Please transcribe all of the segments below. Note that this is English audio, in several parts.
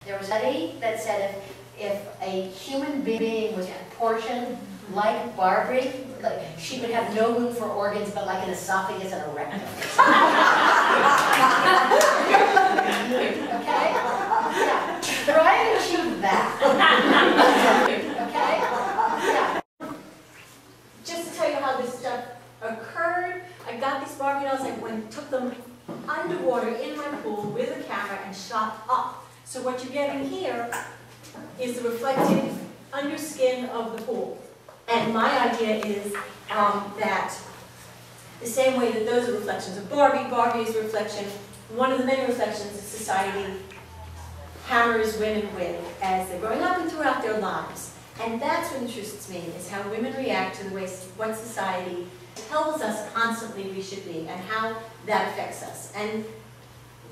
There was a study that said if a human being was proportioned like Barbie, like she would have no room for organs but like an esophagus and a rectum. Okay? Yeah. Try and achieve that. Okay? Yeah. Just to tell you how this stuff occurred, I got these Barbie dolls, I took them underwater in my pool with a camera and shot up. So what you're getting here is the reflected underskin of the pool. And my idea is that the same way that those are reflections of Barbie, Barbie is a reflection, one of the many reflections that society hammers women with as they're growing up and throughout their lives. And that's what interests me, is how women react to the way what society tells us constantly we should be and how that affects us. And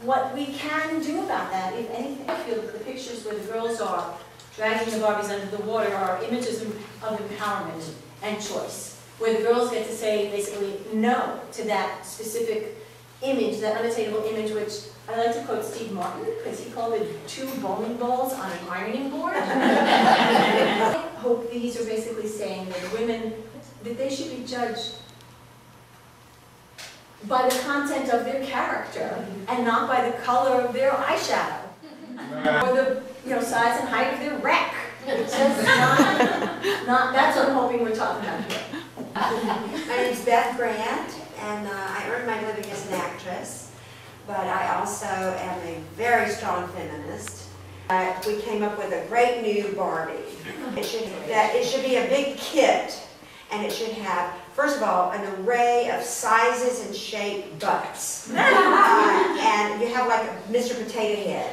what we can do about that, if anything, I feel that the pictures where the girls are dragging the Barbies under the water are images of empowerment and choice, where the girls get to say basically no to that specific image, that unattainable image, which I like to quote Steve Martin, because he called it 2 bowling balls on an ironing board. I hope these are basically saying that women, that they should be judged by the content of their character and not by the color of their eyeshadow or the size and height of their wreck. It's just not that's what I'm hoping we're talking about here. My name's Beth Grant, and I earn my living as an actress, but I also am a very strong feminist. We came up with a great new Barbie. It should be a big kit, and it should have, first of all, an array of sizes and shaped butts. And you have like a Mr. Potato Head.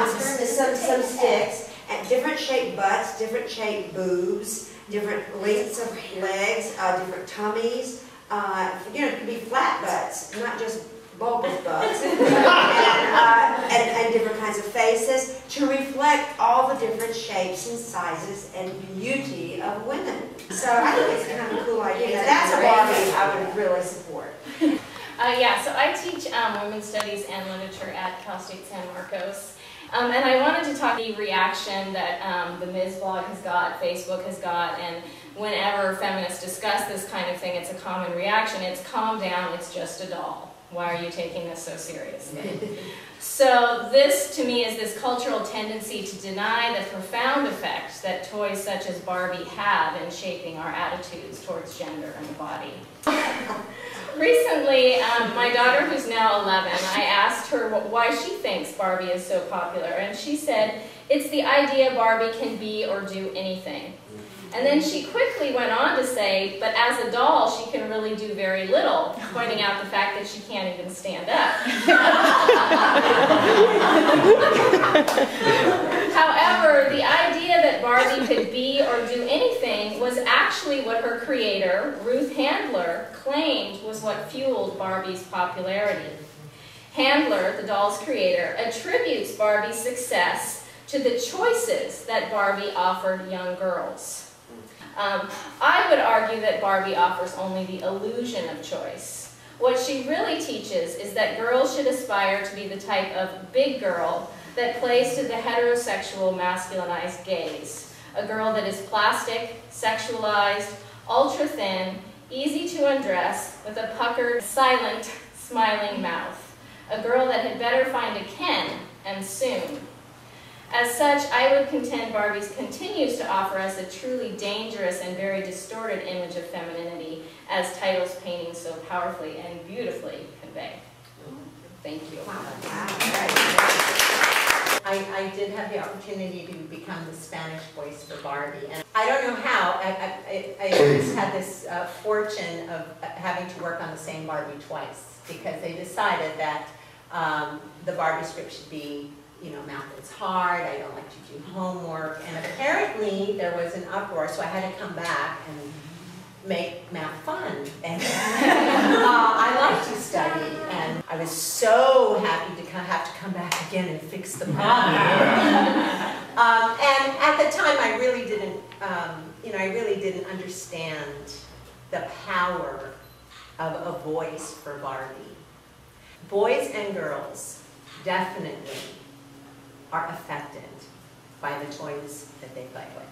Some sticks, and different shaped butts, different shaped boobs, different lengths of legs, different tummies. It could be flat butts, not just bulbous butts. and different kinds of faces to reflect all the different shapes and sizes and beauty of women. So I think it's kind of a cool idea. That's a Barbie I would really support. Yeah, so I teach women's studies and literature at Cal State San Marcos. And I wanted to talk about the reaction that the Ms. blog has got, Facebook has got, and whenever feminists discuss this kind of thing, it's a common reaction. It's calm down, it's just a doll. Why are you taking this so seriously? So this, to me, is this cultural tendency to deny the profound effect that toys such as Barbie have in shaping our attitudes towards gender and the body. Recently, my daughter, who's now 11, I asked her why she thinks Barbie is so popular, and she said, it's the idea Barbie can be or do anything. And then she quickly went on to say, but as a doll, she can really do very little, pointing out the fact that she can't even stand up. However, the idea that Barbie could be or do anything was actually what her creator, Ruth Handler, claimed was what fueled Barbie's popularity. Handler, the doll's creator, attributes Barbie's success to the choices that Barbie offered young girls. I would argue that Barbie offers only the illusion of choice. What she really teaches is that girls should aspire to be the type of big girl that plays to the heterosexual masculinized gaze. A girl that is plastic, sexualized, ultra-thin, easy to undress, with a puckered, silent, smiling mouth. A girl that had better find a Ken, and soon. As such, I would contend Barbie continues to offer us a truly dangerous and very distorted image of femininity, as Title's paintings so powerfully and beautifully convey. Thank you. I did have the opportunity to become the Spanish voice for Barbie, and I don't know how. I just had this fortune of having to work on the same Barbie twice, because they decided that the Barbie script should be, math is hard, I don't like to do homework, and apparently there was an uproar, so I had to come back and make math fun. And I like to study, and I was so happy to have to come back again and fix the problem. And at the time, I really didn't, I really didn't understand the power of a voice for Barbie. Boys and girls definitely are affected by the toys that they play with.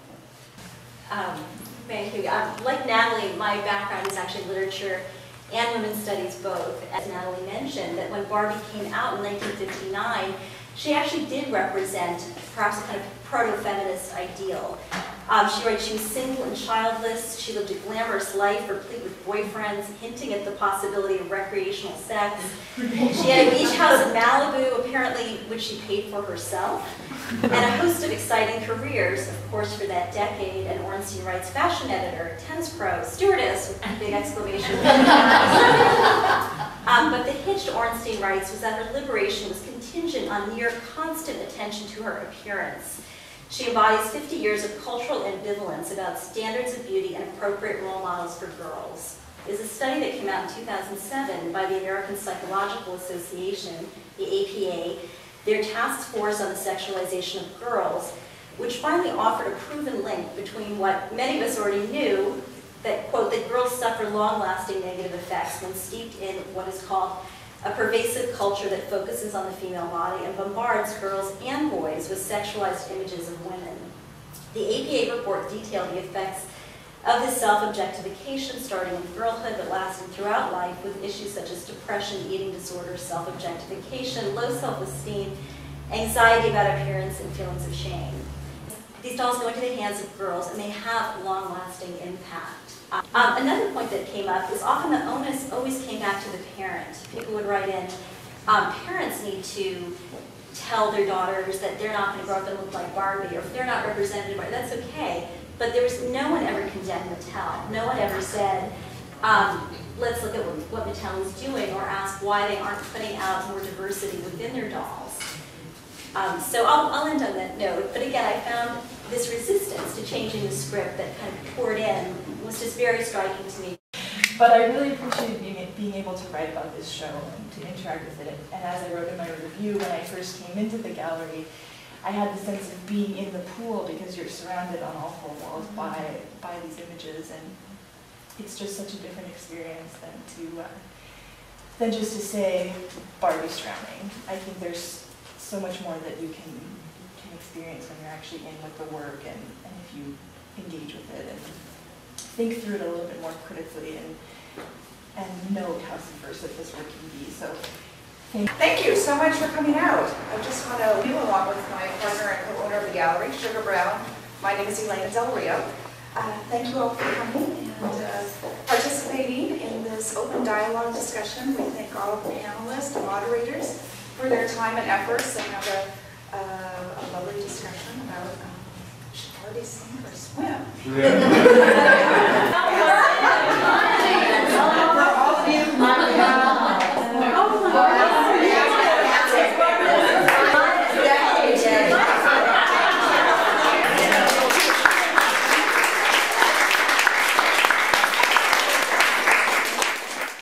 Thank you. Like Natalie, my background is actually literature and women's studies both. As Natalie mentioned, that when Barbie came out in 1959, she actually did represent perhaps a kind of proto-feminist ideal. She writes, she was single and childless, she lived a glamorous life replete with boyfriends, hinting at the possibility of recreational sex. She had a beach house in Malibu, apparently, which she paid for herself, and a host of exciting careers, of course, for that decade. And Ornstein writes, fashion editor, tennis pro, stewardess, with a big exclamation. But the hitch, Ornstein writes, was that her liberation was contingent on near constant attention to her appearance. She embodies 50 years of cultural ambivalence about standards of beauty and appropriate role models for girls. There's a study that came out in 2007 by the American Psychological Association, the APA, their task force on the sexualization of girls, which finally offered a proven link between what many of us already knew, that, quote, that girls suffer long-lasting negative effects when steeped in what is called a pervasive culture that focuses on the female body and bombards girls and boys with sexualized images of women. The APA report detailed the effects of this self-objectification starting in girlhood but lasting throughout life, with issues such as depression, eating disorders, self-objectification, low self-esteem, anxiety about appearance, and feelings of shame. These dolls go into the hands of girls and they have long-lasting impact. Another point that came up is often the onus always came back to the parent. People would write in, parents need to tell their daughters that they're not going to grow up and look like Barbie, or if they're not represented by, that's okay. But there was no one ever condemned Mattel. No one ever said, let's look at what Mattel is doing, or ask why they aren't putting out more diversity within their dolls. So I'll end on that note. But again, I found this resistance to changing the script that kind of poured in was just very striking to me. But I really appreciated being able to write about this show and to interact with it. And as I wrote in my review, when I first came into the gallery, I had the sense of being in the pool because you're surrounded on all four walls by these images, and it's just such a different experience than just to say Barbie's drowning. I think there's so much more that you can experience when you're actually in with the work, and if you engage with it and think through it a little bit more critically and note how subversive this work can be. So thank you so much for coming out. I just want to leave along with my partner and co-owner of the gallery, Sugar Brown. My name is Elline Del Rio. Thank you all for coming and participating in this open dialogue discussion. We thank all of the panelists and moderators for their time and efforts, and have a lovely discussion about should Barbie sink or swim? Yeah.